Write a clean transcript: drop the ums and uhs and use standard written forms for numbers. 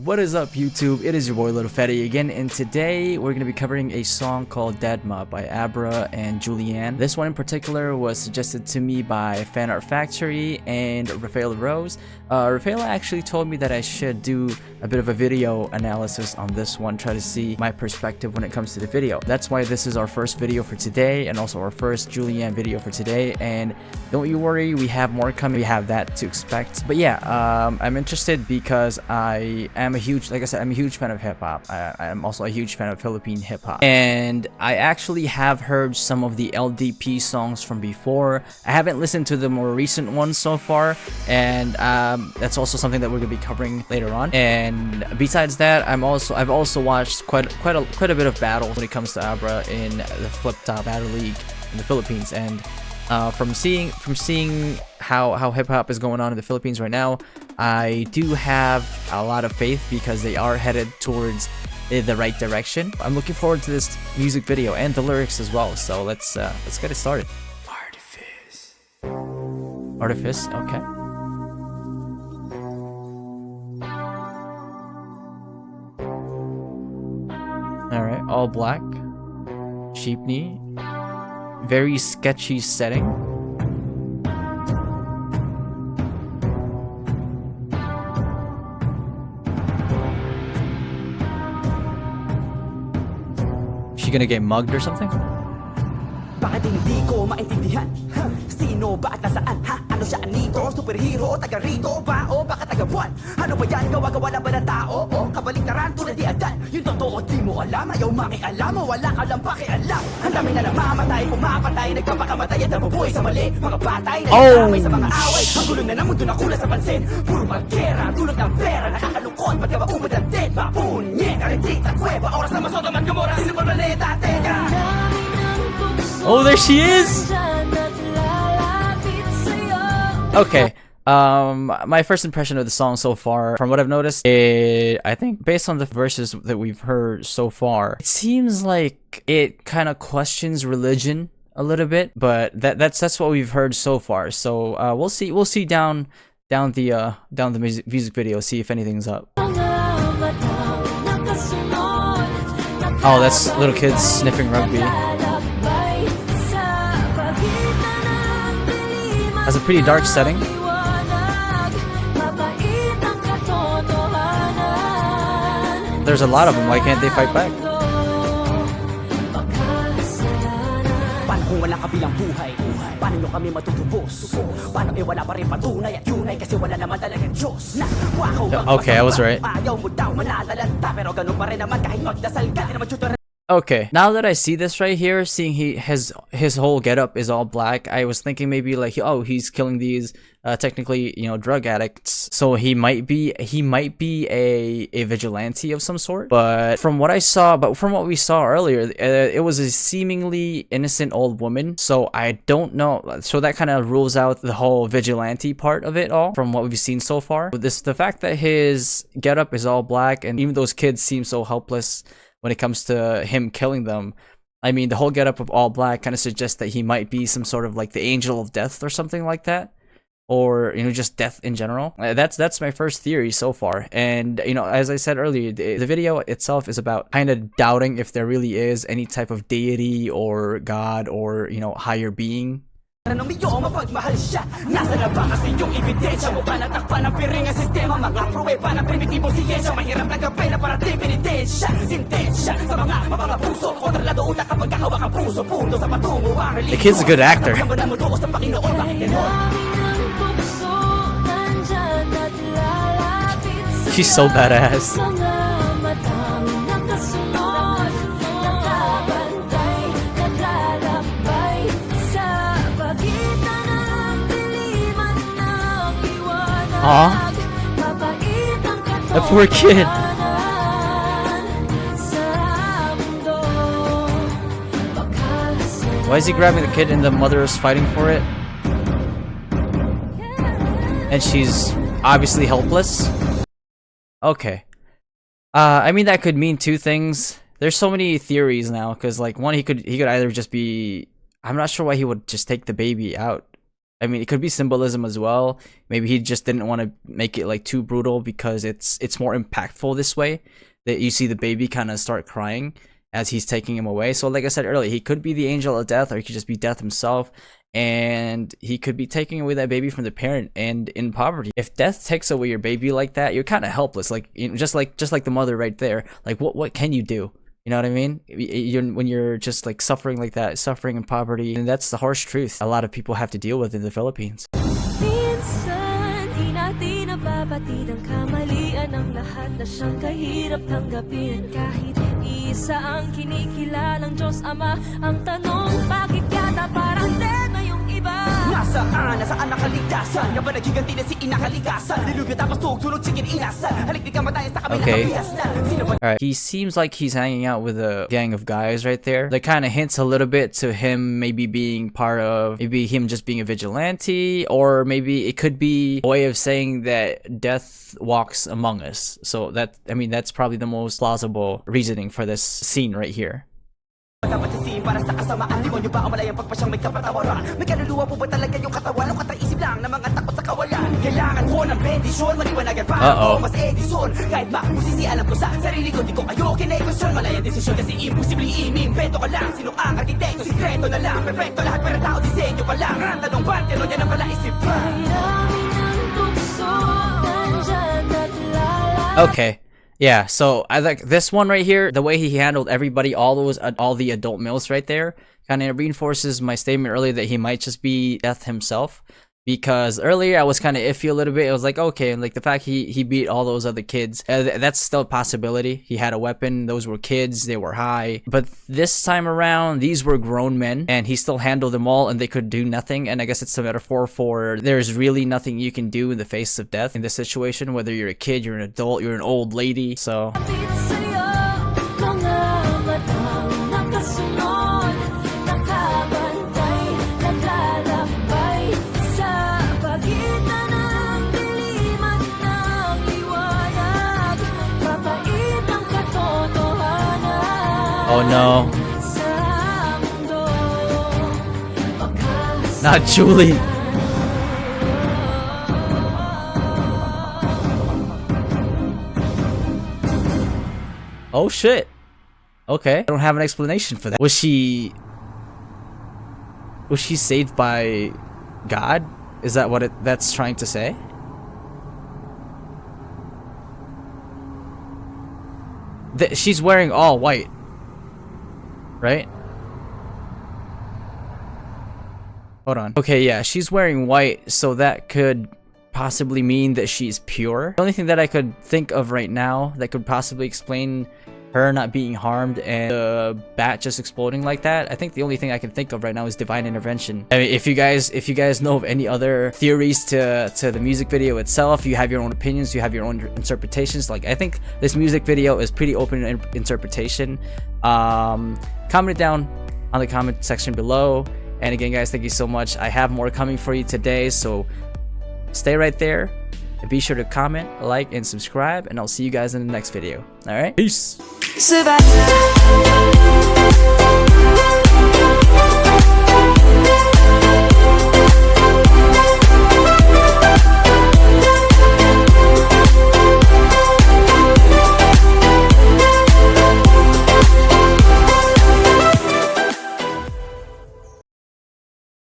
What is up, YouTube? It is your boy Little Fetty again, and today we're going to be covering a song called DEDMA by Abra and Julianne. This one in particular was suggested to me by Fan Art Factory and Rafaela Rose. Rafaela actually told me that I should do a bit of a video analysis on this one, try to see my perspective when it comes to the video. That's why this is our first video for today, and also our first Julianne video for today. And don't you worry, we have more coming. We have that to expect. But yeah, I'm interested because I am a huge, like I said, I'm a huge fan of hip-hop. I'm also a huge fan of Philippine hip-hop, and I actually have heard some of the LDP songs from before. I haven't listened to the more recent ones so far, and that's also something that we're gonna be covering later on. And besides that, I've also watched quite a bit of battles when it comes to Abra in the Flip Top Battle League in the Philippines. And from seeing how hip-hop is going on in the Philippines right now, I do have a lot of faith because they are headed towards the right direction. I'm looking forward to this music video and the lyrics as well. So let's get it started. Artifice, okay. Alright, all black. Sheepney. Very sketchy setting. She gonna get mugged or something? Bakit hindi ko maintindihan? Sino ba at nasaan? Ano siya anito? Superhero? Taga rito ba? O baka taga buwan? Ano ba yan? Gawa-gawa lang ba ng tao? O kabaliktaran tulad ni Adan? Yung totoo di mo alam. Ayaw makialam mo. Wala ka lang pakialam. Ang dami na namamatay, pumapatay, nagpapakamatay at nabubuhay sa mali. Mga batay na nagkamay sa mga away. Ang gulo na ng mundo na kulang sa pansin. Puro magkera, dulot ng pera. Nakakalungkot, ba't ka ba umad ang dead? Mapunyeka, retreat sa kuweba. Oras na masota man gamora. Sino pa planeta? Teka! Oh, there she is! Okay, my first impression of the song so far, from what I've noticed, I think based on the verses that we've heard so far, it seems like it kind of questions religion a little bit, but that's what we've heard so far. So we'll see down the music video, see if anything's up. Oh, that's little kids sniffing rugby. Has a pretty dark setting. There's a lot of them. Why can't they fight back? Paano kung wala kabilang buhay? Paano nyo kami matutubos? Paano wala pa rin patunay at yunay kasi wala naman talagang Diyos? Okay, I was right. Ayaw mo daw manalalanta pero ganun pa rin naman kahit magdasal ka. Okay, now that I see this right here, seeing his whole getup is all black, I was thinking maybe like, oh, he's killing these technically, you know, drug addicts, so he might be a vigilante of some sort. But from what we saw earlier, it was a seemingly innocent old woman, so I don't know. So that kind of rules out the whole vigilante part of it all from what we've seen so far. But the fact that his getup is all black, and even those kids seem so helpless when it comes to him killing them. I mean, the whole getup of all black kind of suggests that he might be some sort of like the angel of death or something like that, or you know, just death in general. That's my first theory so far. And you know, as I said earlier, the video itself is about kind of doubting if there really is any type of deity or God or, you know, higher being. Mapagmahal siya. Nasa na ba kasi yung ebidensya mo ba natakpan ang piring ang sistema? Mga pruweba ng primitibong siyensya. Mahirap na gabay na parating penitensya. Sintensya sa mga mapangapuso. Kontrolado utak kapag kakawak ang puso. Pundo sa patungo ang religion. The kid's a good actor. She's so badass. Aw, that poor kid. Why is he grabbing the kid and the mother is fighting for it? And she's obviously helpless. Okay. I mean, that could mean two things. There's so many theories now, because like one, he could either just be, I'm not sure why he would just take the baby out. I mean, it could be symbolism as well. Maybe he just didn't want to make it like too brutal because it's more impactful this way, that you see the baby kind of start crying as he's taking him away. So like I said earlier, he could be the angel of death, or he could just be death himself, and he could be taking away that baby from the parent and in poverty. If death takes away your baby like that, you're kind of helpless, like, you know, just like the mother right there. Like what can you do? You know what I mean? When you're just like suffering like that, suffering in poverty, and that's the harsh truth a lot of people have to deal with in the Philippines. Minsan, di natin nababatid ang kamalian ng lahat na siyang kahirap tanggapin. Kahit isa ang kinikilalang Diyos Ama, ang tanong, bakit yata parang Dedma yung iba? Nasaan ang kaligtasan? Nga ba nagiganti na si inakalikasan? Nilubyo tapos tugtulog sigin inasan. Halik di ka matayan sa kabilang kapias na. Alright, he seems like he's hanging out with a gang of guys right there. That kind of hints a little bit to him maybe being part of, maybe him just being a vigilante, or maybe it could be a way of saying that death walks among us. So that, I mean, that's probably the most plausible reasoning for this scene right here. Dapat sisihin para sa kasamaan. Demonyo ba o malayang pagpasyang may kapatawaran? May kaluluwa po ba talaga yung katawan? O kataisip lang na mga takot sa kawalan? Kailangan ko ng bendisyon, maliwanagan pa ako mas edison. Kahit makusisi alam ko sa sarili ko, di ko kayo kinekosyon. Malayang desisyon kasi imposible inimbento ka lang. Sino ang arkitekto? Sikreto na lang. Perfecto lahat pero tao disenyo pa lang. Ang tanong ba, tino niya na pala isip pa. Okay. Yeah, so I like this one right here, the way he handled everybody, all the adult males right there, kind of reinforces my statement earlier that he might just be death himself. Because earlier I was kind of iffy a little bit. It was like, okay, like the fact he beat all those other kids, that's still a possibility. He had a weapon, those were kids, they were high. But this time around, these were grown men, and he still handled them all, and they could do nothing. And I guess it's a metaphor for there's really nothing you can do in the face of death in this situation, whether you're a kid, you're an adult, you're an old lady. So oh no. Not Julie. Oh shit. Okay. I don't have an explanation for that. Was she saved by God? Is that what that's trying to say? She's wearing all white, right? Hold on. Okay, yeah, she's wearing white, so that could possibly mean that she's pure. The only thing that I could think of right now that could possibly explain her not being harmed and the bat just exploding like that, I think the only thing I can think of right now is divine intervention. I mean, if you guys know of any other theories to the music video itself, you have your own opinions, you have your own interpretations. Like, I think this music video is pretty open to interpretation. Comment it down on the comment section below. And again, guys, thank you so much. I have more coming for you today, so stay right there. And be sure to comment, like, and subscribe, and I'll see you guys in the next video. Alright? Peace!